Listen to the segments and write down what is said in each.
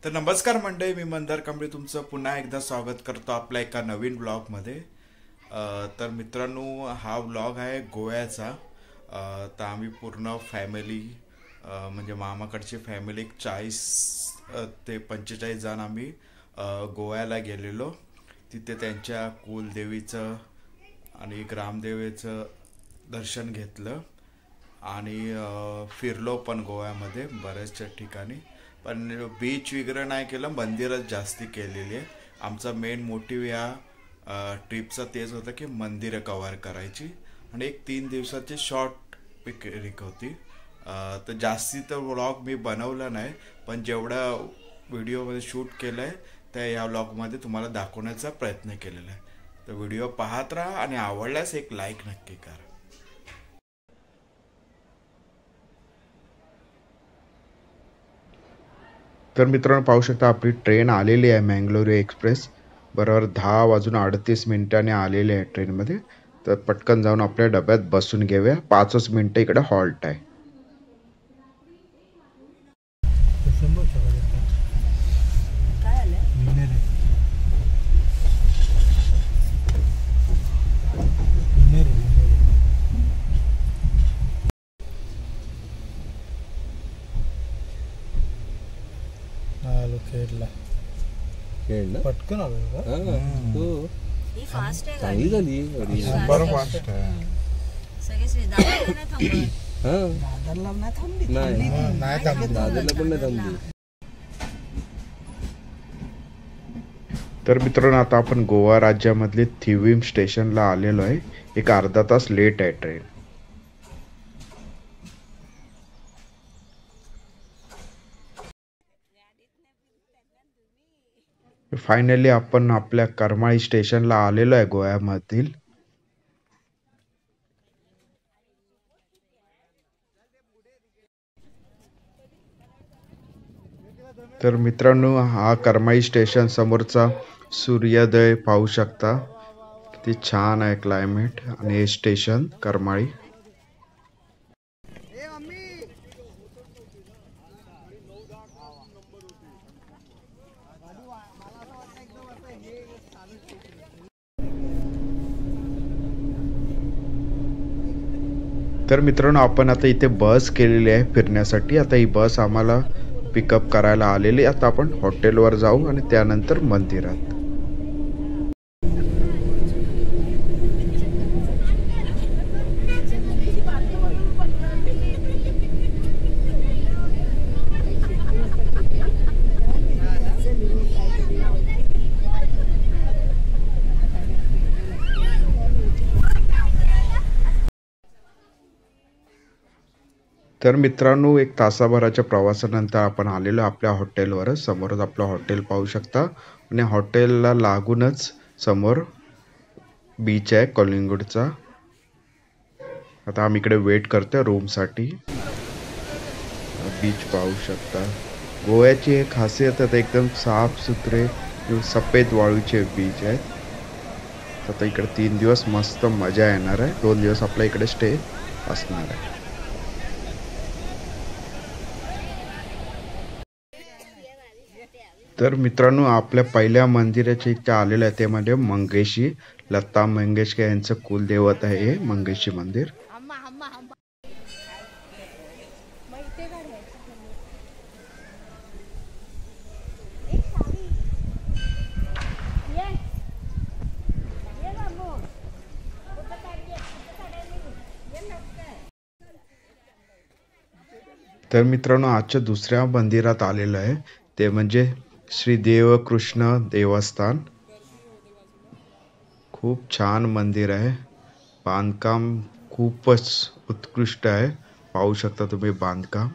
तर नमस्कार मंडळी, मी मंदार कांबळे तुमचं पुन्हा एकदा स्वागत करतो आपल्या एका नवीन ब्लॉगमध्ये. तर मित्रांनो, हा ब्लॉग आहे गोव्याचा. तर आम्ही पूर्ण फॅमिली म्हणजे मामाकडची फॅमिली 40 ते 45 जण आम्ही गोव्याला गेलेलो. तिथे त्यांच्या कुलदेवीचं आणि ग्रामदेवीचं दर्शन घेतलं आणि फिरलो पण गोव्यामध्ये बऱ्याचशा ठिकाणी. पण बीच वगैरे नाही केलं, मंदिरच जास्ती केलेली आहे. आमचा मेन मोटिव्ह या ट्रिपचा तेच होता की मंदिरं कव्हर करायची आणि एक 3 दिवसाची शॉर्ट पिकनिक होती. तर जास्ती तर व्लॉग मी बनवला नाही, पण जेवढा व्हिडिओमध्ये शूट केलं आहे त्या या व्लॉगमध्ये तुम्हाला दाखवण्याचा प्रयत्न केलेला आहे. तर व्हिडिओ पाहत राहा आणि आवडल्यास एक लाईक नक्की करा. तर मित्रांनो, पाहू शकता आपली ट्रेन आलेली आहे, मँगलोर एक्सप्रेस. बरोबर 10:38 आलेली आहे ट्रेनमध्ये. तर पटकन जाऊन आपल्या डब्यात बसून घेऊया. 5च मिनिटं इकडे हॉल्ट आहे. पटकन आलो फास्ट आहे चांगली झाली गाडी. बरं फास्ट आहे सगळे दादरला नाही थांबत. नाही दादरला पण नाही थांबली. तर मित्रांनो, आता आपण गोवा राज्यामधले थिविम स्टेशनला आलेलो आहे. एक अर्धा तास लेट आहे ट्रेन. फायनली आपण आपल्या करमाळी स्टेशनला आलेलो आहे गोव्यामधील. तर मित्रांनो, हा करमाळी स्टेशन समोरचा सूर्योदय पाहू शकता. किती छान आहे क्लायमेट. आणि हे स्टेशन करमाळी. तर मित्रांनो, आपण आता इथे बस केलेली आहे फिरण्यासाठी. आता ही बस आम्हाला पिकअप करायला आलेली. आता आपण हॉटेलवर जाऊ आणि त्यानंतर मंदिरात. तर मित्रांनो, एक तासाभराच्या प्रवासानंतर आपण आलेलो आपल्या हॉटेलवर. समोरच आपलं हॉटेल पाहू शकता आणि हॉटेलला लागूनच समोर बीच आहे कलिंगूटचा. आता आम्ही इकडे वेट करतोय रूमसाठी. बीच पाहू शकता. गोव्याची एक खासियत आहे, एकदम साफ सुथरे सफेद वाळूचे बीच आहेत. आता इकडे 3 दिवस मस्त मजा येणार आहे. 2 दिवस आपल्या इकडे स्टे असणार आहे. तर मित्रांनो, आपल्या पहिल्या मंदिराच्या इथे आलेलं आहे ते म्हणजे मंगेशी. लता मंगेशकर यांचं कुलदैवत आहे हे मंगेशी मंदिर. तर मित्रांनो, आजच्या दुसऱ्या मंदिरात आलेलं आहे ते म्हणजे श्री देवकृष्ण देवस्थान. खूप छान मंदिर आहे. बांधकाम खूपच उत्कृष्ट आहे. पाहू शकता तुम्ही बांधकाम.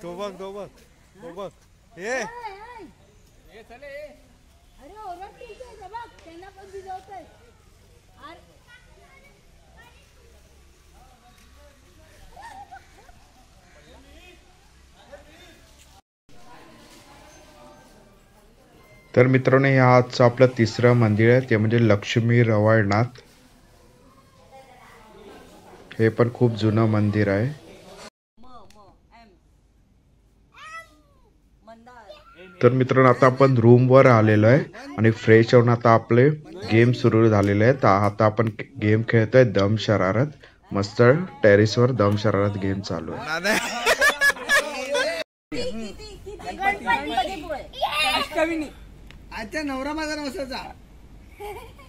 तो बघ हे तर मित्रांनो, हे आजचं आपलं तिसरं मंदिर आहे ते म्हणजे लक्ष्मी रवळनाथ. हे पण खूप जुनं मंदिर आहे. तर मित्रांनो आता आपण रूमवर आलेलो आहे आणि फ्रेश होऊन आता आपले गेम सुरू झालेले आहेत. आता आपण गेम खेळतोय दम शरारत. मस्त टेरेसवर दम शरारत गेम चालू आहे. आजच्या नवरा माझा नवसाचा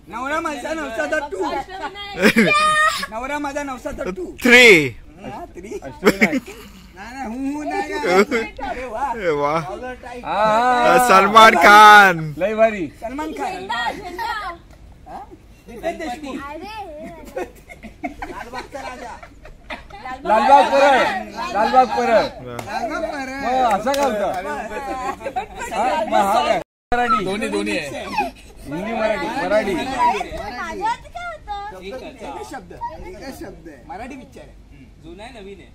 नवरा माझा नवसाचा 2 नवरा माझा नवसाचा 2 3 सलमान खान लय भारी सलमान खान लालबाग परळ असं का होतं दोन्ही आहे हिंदी मराठी शब्द मराठी पिक्चर आहे. जुना आहे नवीन आहे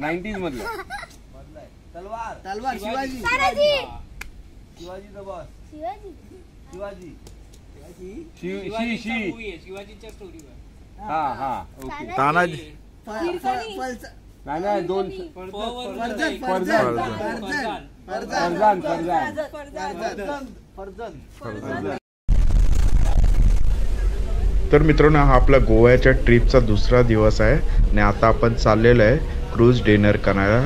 90s मधलं. तलवार शिवाजी बॉस शिवाजीच्या स्टोरीवर. हा तानाजी नाही दोन तर मित्रांनो हा आपला गोव्याच्या ट्रिपचा दुसरा दिवस आहे आणि आता आपण चाललेलो आहे क्रूज डिनर करायला.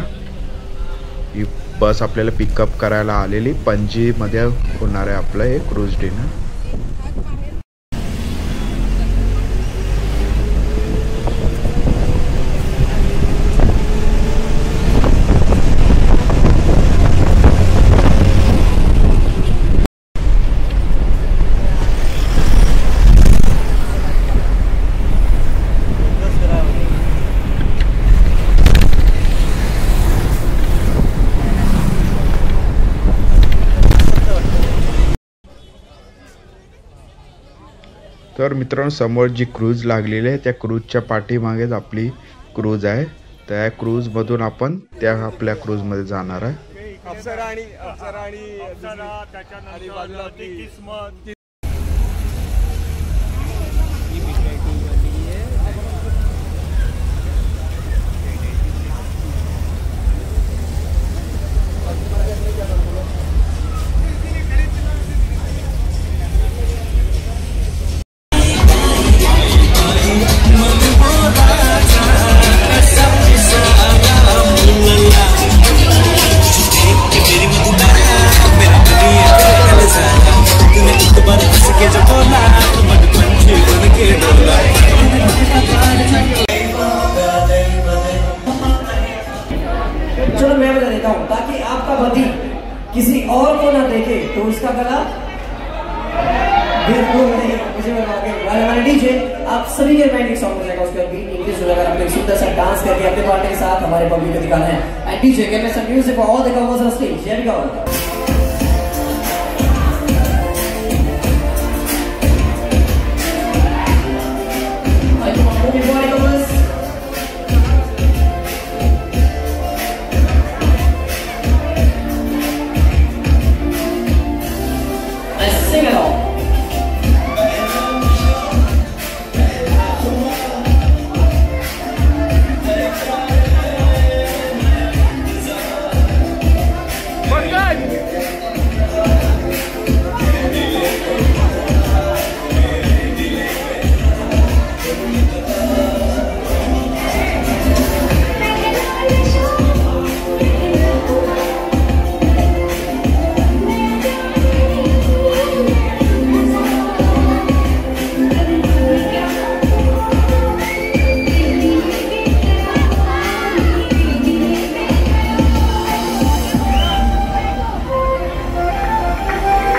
ही बस आपल्याला पिकअप करायला आलेली. पणजीमध्ये होणार आहे आपलं हे क्रूज डिनर. तर मित्रांनो समोर जी क्रूज लागलेली आहे त्या क्रूजच्या पाठीमागेच आपली क्रूज आहे. त्या क्रूजमधून आपण त्या आपल्या क्रूजमध्ये जाणार आहे. चलो मैं बता देता हूँ ताकि आपका पति किसी और को ना देखे तो उसका गला बिल्कुल नहीं. मुझे वाले डीजे आप सभी के रोमांटिक सॉन्ग हो जाएगा. उसके बाद बीट इंग्लिश हो जाएगा. आपको एक सुंदर सा डांस करके अपने पार्टनर के साथ हमारे पब्लिक को दिखाना है. And DJ give me some music for all the covers on stage. Here we go. Sing along.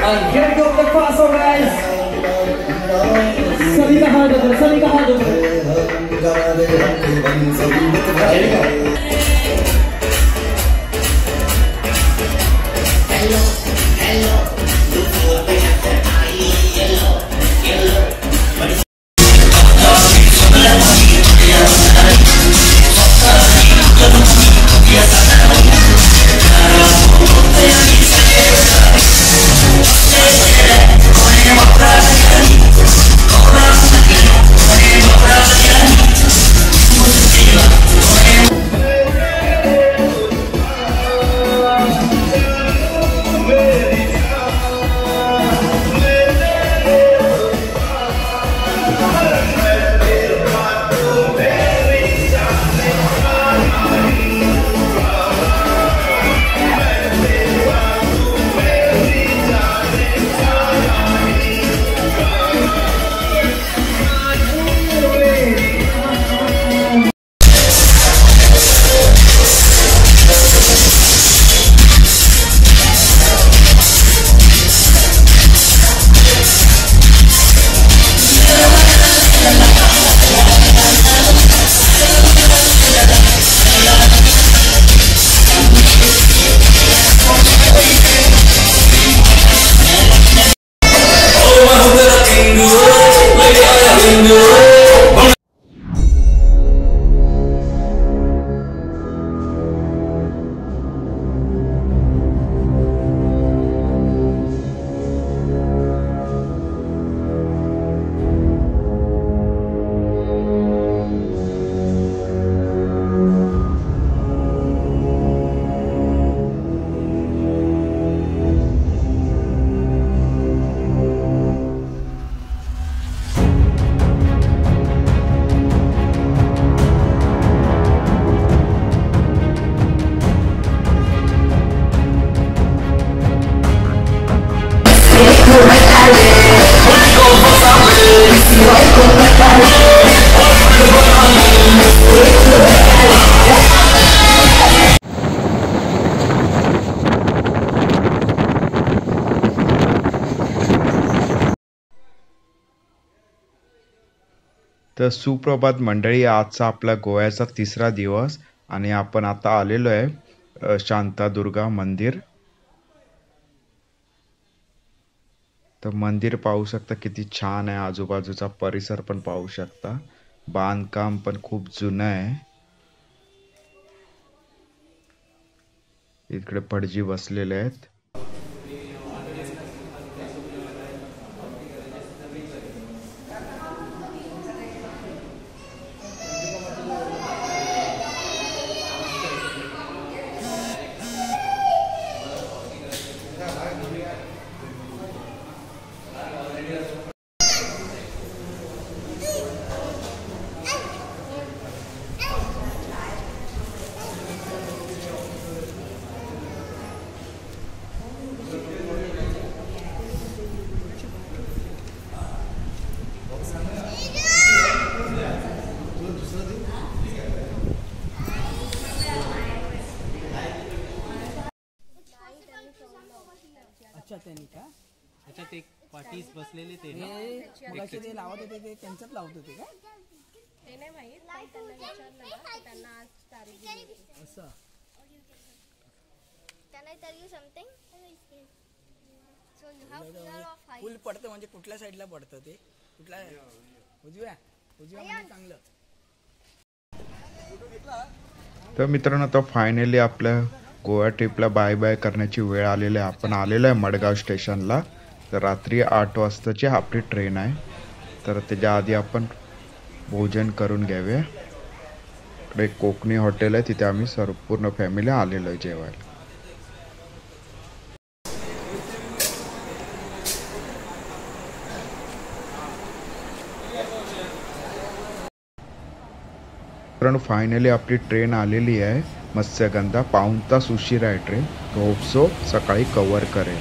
And here we go with the crossover, guys. सभी का हाथ ऊपर, सभी का हाथ ऊपर. Here we go. Hello, hello. तर सुप्रभात मंडळी, आजचा आपला गोव्याचा 3रा दिवस आणि आपण आता आलेलो आहे शांतादुर्गा मंदिर. तर मंदिर पाहू शकता किती छान आहे, आजूबाजूचा परिसर पण पाहू शकता, बांधकाम पण खूप जुनं आहे. इकडे भटजी बसलेले आहेत. अच्छा त्यांनी का त्याच्यात एक पाटीस बसलेले ते मगाशी ते लावत होते ते त्यांच्यात लावत होते का ते नाही माहित, पण त्यांना विचारलं ना तर त्यांना आज तारीख दिली होती. असं. Can I tell you something? So you have pillar of height. फुल पडतं म्हणजे कुठल्या साईडला पडतं ते? कुठल्या उजव्या म्हणजे चांगलं. तर मित्रांनो, आता फायनली आपल्या गोवा ट्रिपला बाय बाय करण्याची वेळ आलेली आहे. आपण आलेलो आहे मडगाव स्टेशनला. तर रात्री 8 वाजताची आपली ट्रेन आहे. तर त्याच्या आधी आपण भोजन करून घ्यावे. इकडे कोकणी हॉटेल आहे, तिथे आम्ही पूर्ण फॅमिली आलेलो आहे जेवायला. मित्रांनो, फायनली आपली ट्रेन आलेली आहे मत्स्यगंधा. 1.5 तास उशीर आहे ट्रेन. होप सो सकाळी कव्हर करेल.